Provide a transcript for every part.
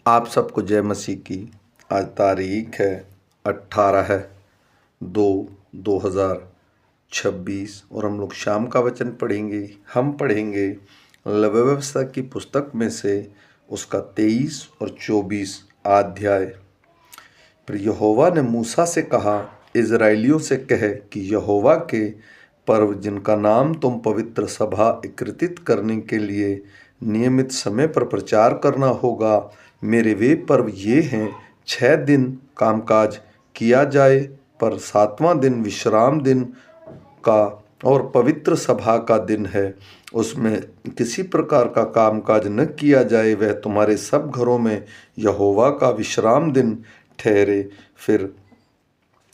आप सबको जय मसीह की। आज तारीख है 18/2/2026 और हम लोग शाम का वचन पढ़ेंगे। हम पढ़ेंगे व्यवस्था की पुस्तक में से उसका 23 और 24 अध्याय। फिर यहोवा ने मूसा से कहा, इज़राइलियों से कह कि यहोवा के पर्व जिनका नाम तुम पवित्र सभा एकत्रित करने के लिए नियमित समय पर प्रचार करना होगा, मेरे वे पर्व ये हैं। 6 दिन कामकाज किया जाए, पर 7वां दिन विश्राम दिन का और पवित्र सभा का दिन है। उसमें किसी प्रकार का कामकाज न किया जाए। वह तुम्हारे सब घरों में यहोवा का विश्राम दिन ठहरे। फिर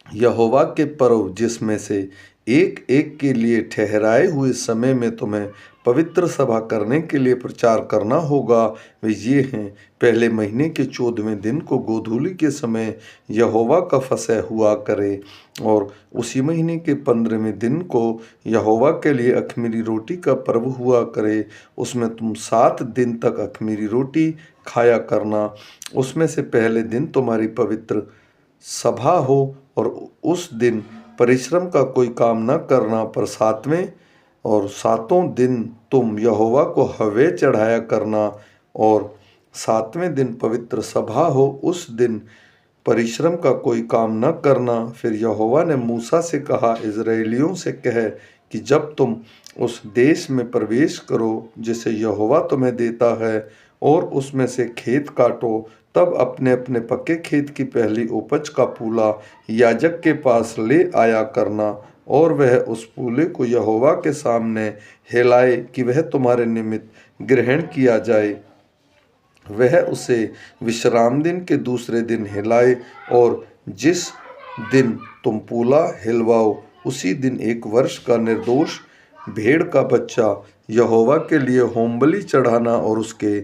यहोवा के पर्व जिसमें से एक एक के लिए ठहराए हुए समय में तुम्हें पवित्र सभा करने के लिए प्रचार करना होगा, वे ये हैं। पहले महीने के 14वें दिन को गोधूली के समय यहोवा का फसह हुआ करे, और उसी महीने के 15वें दिन को यहोवा के लिए अख़मीरी रोटी का पर्व हुआ करे। उसमें तुम 7 दिन तक अख़मीरी रोटी खाया करना। उसमें से पहले दिन तुम्हारी पवित्र सभा हो, और उस दिन परिश्रम का कोई काम न करना, पर 7वें और 7 दिन तुम यहोवा को हव्य चढ़ाया करना। और 7वें दिन पवित्र सभा हो, उस दिन परिश्रम का कोई काम न करना। फिर यहोवा ने मूसा से कहा, इज़राइलियों से कह कि जब तुम उस देश में प्रवेश करो जिसे यहोवा तुम्हें देता है, और उसमें से खेत काटो, तब अपने अपने पक्के खेत की पहली उपज का पूला याजक के पास ले आया करना, और वह उस पूले को यहोवा के सामने हिलाए कि वह तुम्हारे निमित्त ग्रहण किया जाए। वह उसे विश्राम दिन के दूसरे दिन हिलाए, और जिस दिन तुम पूला हिलवाओ उसी दिन 1 वर्ष का निर्दोष भेड़ का बच्चा यहोवा के लिए होमबलि चढ़ाना, और उसके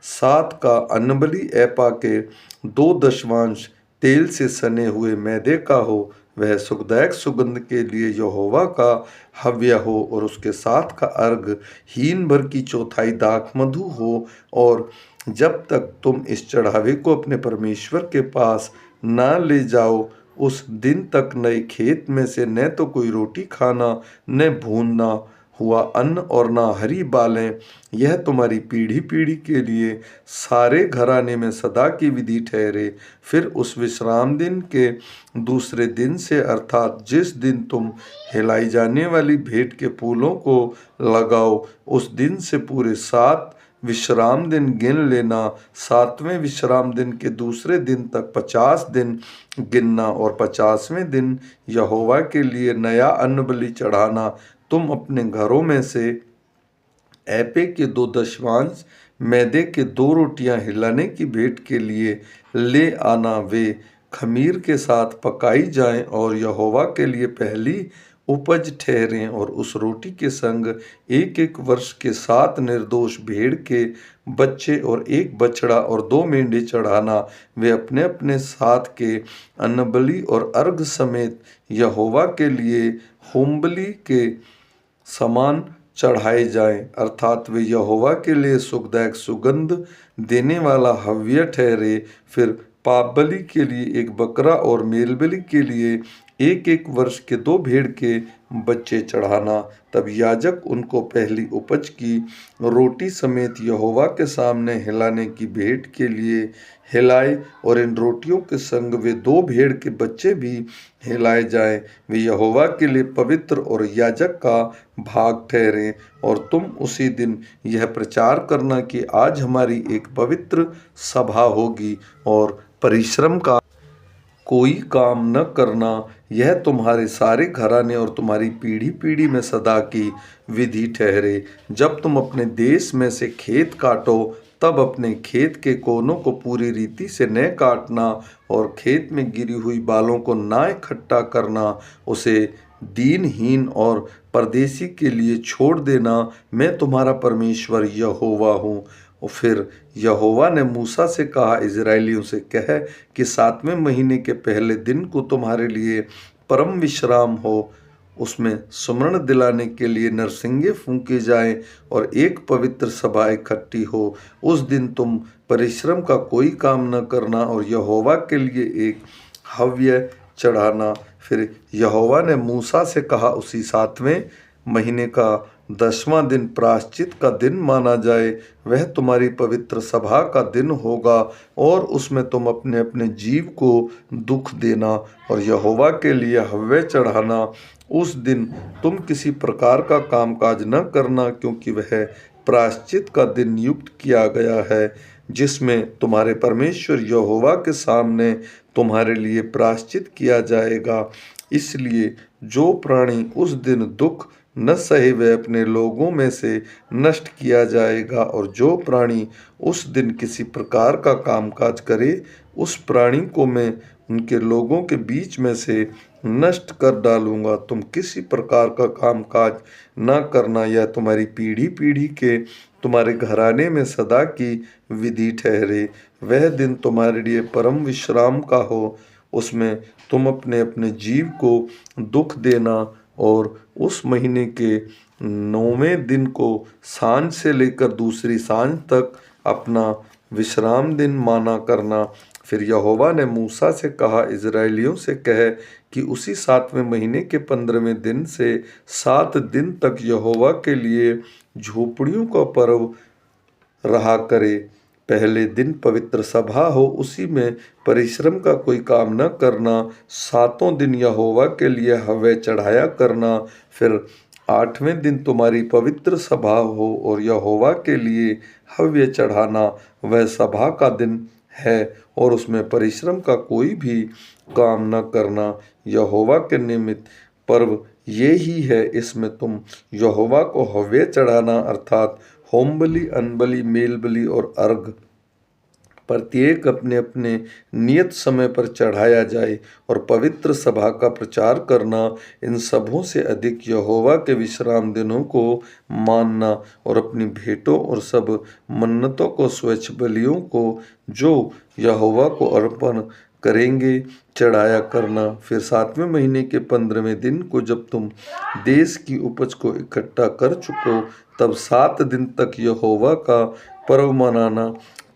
साथ का अन्नबलि एपा के 2 दशमांश तेल से सने हुए मैदे का हो। वह सुखदायक सुगंध के लिए यहोवा का हव्य हो, और उसके साथ का अर्घ हीन भर की चौथाई दाख मधु हो। और जब तक तुम इस चढ़ावे को अपने परमेश्वर के पास न ले जाओ, उस दिन तक नए खेत में से न तो कोई रोटी खाना, न भूनना हुआ अन्न, और ना हरी बालें। यह तुम्हारी पीढ़ी पीढ़ी के लिए सारे घराने में सदा की विधि ठहरे। फिर उस विश्राम दिन के दूसरे दिन से, अर्थात जिस दिन तुम हिलाई जाने वाली भेंट के फूलों को लगाओ, उस दिन से पूरे 7 विश्राम दिन गिन लेना। 7वें विश्राम दिन के दूसरे दिन तक 50 दिन गिनना, और 50वें दिन यहोवा के लिए नया अन्न बलि चढ़ाना। तुम अपने घरों में से एपे के 2 दशमांश मैदे के 2 रोटियां हिलाने की भेंट के लिए ले आना। वे खमीर के साथ पकाई जाएं और यहोवा के लिए पहली उपज ठहरें। और उस रोटी के संग 1 वर्ष के 7 निर्दोष भेड़ के बच्चे और 1 बछड़ा और 2 मेंढे चढ़ाना। वे अपने अपने साथ के अन्नबलि और अर्घ समेत यहोवा के लिए होमबलि के समान चढ़ाए जाएं, अर्थात वे यहोवा के लिए सुखदायक सुगंध देने वाला हव्य ठहरे। फिर पाप बलि के लिए 1 बकरा और मेल बलि के लिए 1 वर्ष के 2 भेड़ के बच्चे चढ़ाना। तब याजक उनको पहली उपज की रोटी समेत यहोवा के सामने हिलाने की भेंट के लिए हिलाए, और इन रोटियों के संग वे 2 भेड़ के बच्चे भी हिलाए जाएं। वे यहोवा के लिए पवित्र और याजक का भाग ठहरें। और तुम उसी दिन यह प्रचार करना कि आज हमारी एक पवित्र सभा होगी, और परिश्रम का कोई काम न करना। यह तुम्हारे सारे घराने और तुम्हारी पीढ़ी पीढ़ी में सदा की विधि ठहरे। जब तुम अपने देश में से खेत काटो, तब अपने खेत के कोनों को पूरी रीति से न काटना, और खेत में गिरी हुई बालों को न इकट्ठा करना। उसे दीनहीन और परदेशी के लिए छोड़ देना। मैं तुम्हारा परमेश्वर यहोवा हूँ। और फिर यहोवा ने मूसा से कहा, इज़राइलियों से कह कि 7वें महीने के पहले दिन को तुम्हारे लिए परम विश्राम हो, उसमें सुमरण दिलाने के लिए नरसिंगे फूंके जाएं और एक पवित्र सभा इकट्ठी हो। उस दिन तुम परिश्रम का कोई काम न करना और यहोवा के लिए एक हव्य चढ़ाना। फिर यहोवा ने मूसा से कहा, उसी 7वें महीने का 10वां दिन प्रायश्चित का दिन माना जाए। वह तुम्हारी पवित्र सभा का दिन होगा और उसमें तुम अपने अपने जीव को दुख देना और यहोवा के लिए हव्य चढ़ाना। उस दिन तुम किसी प्रकार का कामकाज न करना, क्योंकि वह प्रायश्चित का दिन नियुक्त किया गया है, जिसमें तुम्हारे परमेश्वर यहोवा के सामने तुम्हारे लिए प्रायश्चित किया जाएगा। इसलिए जो प्राणी उस दिन दुख न सहे वह अपने लोगों में से नष्ट किया जाएगा, और जो प्राणी उस दिन किसी प्रकार का कामकाज करे उस प्राणी को मैं उनके लोगों के बीच में से नष्ट कर डालूंगा। तुम किसी प्रकार का कामकाज न करना, यह तुम्हारी पीढ़ी पीढ़ी के तुम्हारे घराने में सदा की विधि ठहरे। वह दिन तुम्हारे लिए परम विश्राम का हो, उसमें तुम अपने अपने जीव को दुख देना और उस महीने के 9वें दिन को सांझ से लेकर दूसरी सांझ तक अपना विश्राम दिन माना करना। फिर यहोवा ने मूसा से कहा, इज़राइलियों से कह कि उसी 7वें महीने के 15वें दिन से 7 दिन तक यहोवा के लिए झोपड़ियों का पर्व रहा करे। पहले दिन पवित्र सभा हो, उसी में परिश्रम का कोई काम न करना। 7 दिन यहोवा के लिए हव्य चढ़ाया करना। फिर 8वें दिन तुम्हारी पवित्र सभा हो और यहोवा के लिए हव्य चढ़ाना। वह सभा का दिन है और उसमें परिश्रम का कोई भी काम न करना। यहोवा के निमित्त पर्व ये ही है। इसमें तुम यहोवा को हव्य चढ़ाना अर्थात होम बलि, अन्न-बलि, मेल बलि और अर्घ प्रत्येक अपने अपने नियत समय पर चढ़ाया जाए और पवित्र सभा का प्रचार करना। इन सबों से अधिक यहोवा के विश्राम दिनों को मानना और अपनी भेंटों और सब मन्नतों को, स्वच्छ बलियों को जो यहोवा को अर्पण करेंगे चढ़ाया करना। फिर 7वें महीने के 15वें दिन को जब तुम देश की उपज को इकट्ठा कर चुको, तब 7 दिन तक यहोवा का पर्व मनाना।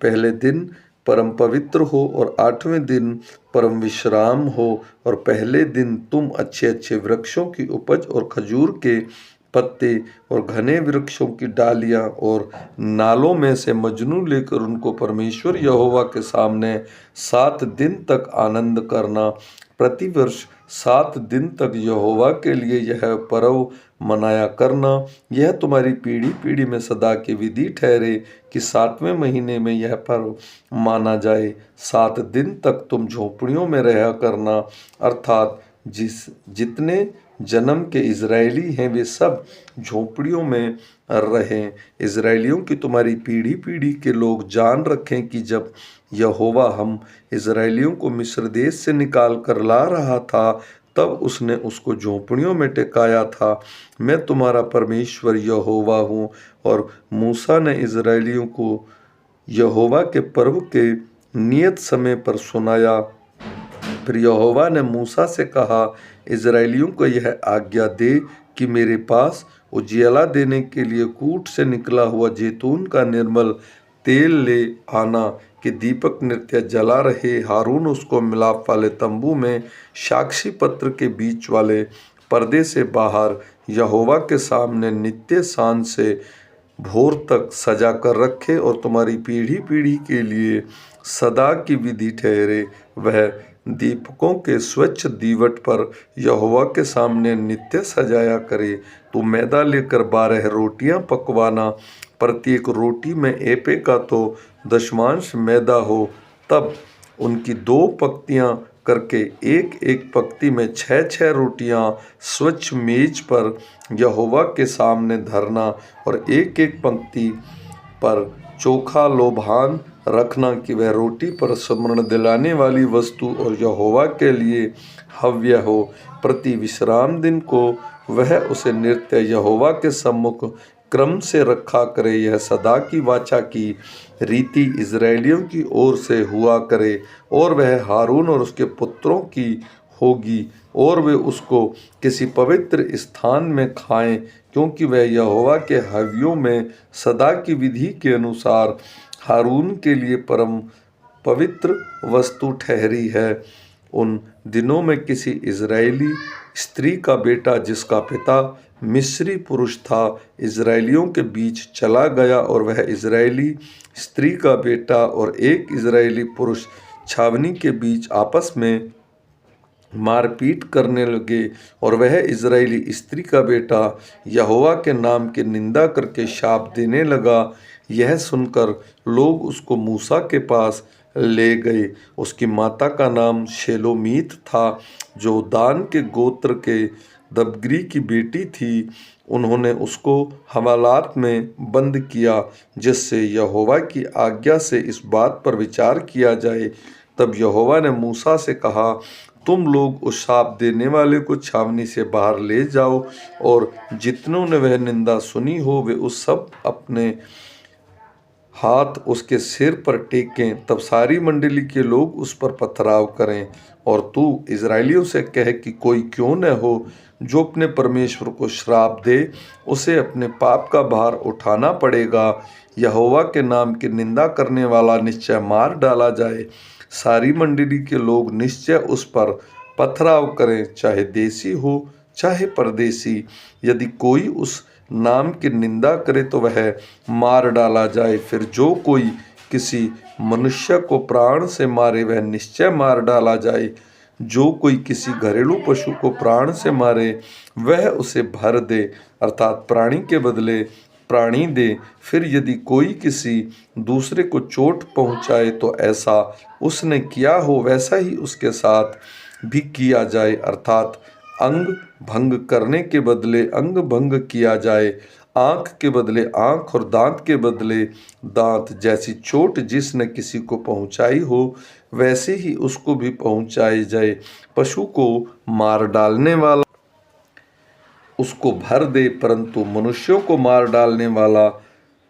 पहले दिन परम पवित्र हो और 8वें दिन परम विश्राम हो। और पहले दिन तुम अच्छे अच्छे वृक्षों की उपज और खजूर के पत्ते और घने वृक्षों की डालियां और नालों में से मजनू लेकर उनको परमेश्वर यहोवा के सामने 7 दिन तक आनंद करना। प्रतिवर्ष 7 दिन तक यहोवा के लिए यह पर्व मनाया करना। यह तुम्हारी पीढ़ी पीढ़ी में सदा की विधि ठहरे कि 7वें महीने में यह पर्व माना जाए। 7 दिन तक तुम झोपड़ियों में रहा करना, अर्थात जितने जन्म के इज़राइली हैं वे सब झोपड़ियों में रहें। इज़राइलियों की तुम्हारी पीढ़ी पीढ़ी के लोग जान रखें कि जब यहोवा हम इज़राइलियों को मिस्र देश से निकाल कर ला रहा था, तब उसने उसको झोपड़ियों में टिकाया था। मैं तुम्हारा परमेश्वर यहोवा हूँ। और मूसा ने इज़राइलियों को यहोवा के पर्व के नियत समय पर सुनाया। फिर यहोवा ने मूसा से कहा, इज़राइलियों को यह आज्ञा दे कि मेरे पास उजियाला देने के लिए कूट से निकला हुआ जैतून का निर्मल तेल ले आना कि दीपक नृत्य जला रहे। हारून उसको मिलाप वाले तंबू में साक्षी पत्र के बीच वाले पर्दे से बाहर यहोवा के सामने नित्य सांझ से भोर तक सजा कर रखे और तुम्हारी पीढ़ी पीढ़ी के लिए सदा की विधि ठहरे। वह दीपकों के स्वच्छ दीवट पर यहोवा के सामने नित्य सजाया करे। तू मैदा लेकर 12 रोटियां पकवाना, प्रत्येक रोटी में एपे का तो दशमांश मैदा हो। तब उनकी 2 पंक्तियां करके एक एक पंक्ति में 6 रोटियां स्वच्छ मेज पर यहोवा के सामने धरना और एक एक पंक्ति पर चोखा लोभान रखना कि वह रोटी पर स्मरण दिलाने वाली वस्तु और यहोवा के लिए हव्य हो। प्रति विश्राम दिन को वह उसे नृत्य यहोवा के सम्मुख क्रम से रखा करे। यह सदा की वाचा की रीति इज़राइलियों की ओर से हुआ करे और वह हारून और उसके पुत्रों की होगी और वे उसको किसी पवित्र स्थान में खाएं, क्योंकि वह यहोवा के हव्यों में सदा की विधि के अनुसार हारून के लिए परम पवित्र वस्तु ठहरी है। उन दिनों में किसी इज़राइली स्त्री का बेटा जिसका पिता मिस्री पुरुष था, इज़राइलियों के बीच चला गया और वह इज़राइली स्त्री का बेटा और एक इज़राइली पुरुष छावनी के बीच आपस में मारपीट करने लगे और वह इज़राइली स्त्री का बेटा यहोवा के नाम की निंदा करके शाप देने लगा। यह सुनकर लोग उसको मूसा के पास ले गए। उसकी माता का नाम शेलोमीत था, जो दान के गोत्र के दबग्री की बेटी थी। उन्होंने उसको हवालात में बंद किया, जिससे यहोवा की आज्ञा से इस बात पर विचार किया जाए। तब यहोवा ने मूसा से कहा, तुम लोग उस शाप देने वाले को छावनी से बाहर ले जाओ, और जितनों ने वह निंदा सुनी हो वे उस सब अपने हाथ उसके सिर पर टेकें। तब सारी मंडली के लोग उस पर पथराव करें। और तू इज़राइलियों से कह कि कोई क्यों न हो जो अपने परमेश्वर को श्राप दे, उसे अपने पाप का भार उठाना पड़ेगा। यहोवा के नाम की निंदा करने वाला निश्चय मार डाला जाए। सारी मंडली के लोग निश्चय उस पर पथराव करें, चाहे देसी हो चाहे परदेसी। यदि कोई उस नाम की निंदा करे तो वह मार डाला जाए। फिर जो कोई किसी मनुष्य को प्राण से मारे वह निश्चय मार डाला जाए। जो कोई किसी घरेलू पशु को प्राण से मारे वह उसे भर दे, अर्थात प्राणी के बदले प्राणी दे। फिर यदि कोई किसी दूसरे को चोट पहुँचाए तो ऐसा उसने किया हो वैसा ही उसके साथ भी किया जाए, अर्थात अंग भंग करने के बदले अंग भंग किया जाए। आँख के बदले आँख और दांत के बदले दांत। जैसी चोट जिसने किसी को पहुँचाई हो वैसे ही उसको भी पहुँचाई जाए। पशु को मार डालने वाला उसको भर दे, परंतु मनुष्यों को मार डालने वाला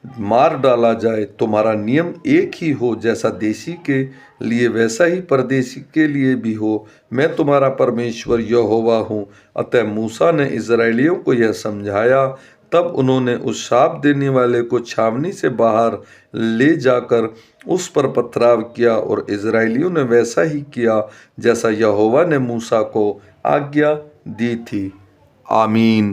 मार डाला जाए। तुम्हारा नियम एक ही हो, जैसा देशी के लिए वैसा ही परदेशी के लिए भी हो। मैं तुम्हारा परमेश्वर यहोवा हूँ। अतः मूसा ने इज़राइलियों को यह समझाया। तब उन्होंने उस शाप देने वाले को छावनी से बाहर ले जाकर उस पर पथराव किया, और इज़राइलियों ने वैसा ही किया जैसा यहोवा ने मूसा को आज्ञा दी थी। आमीन।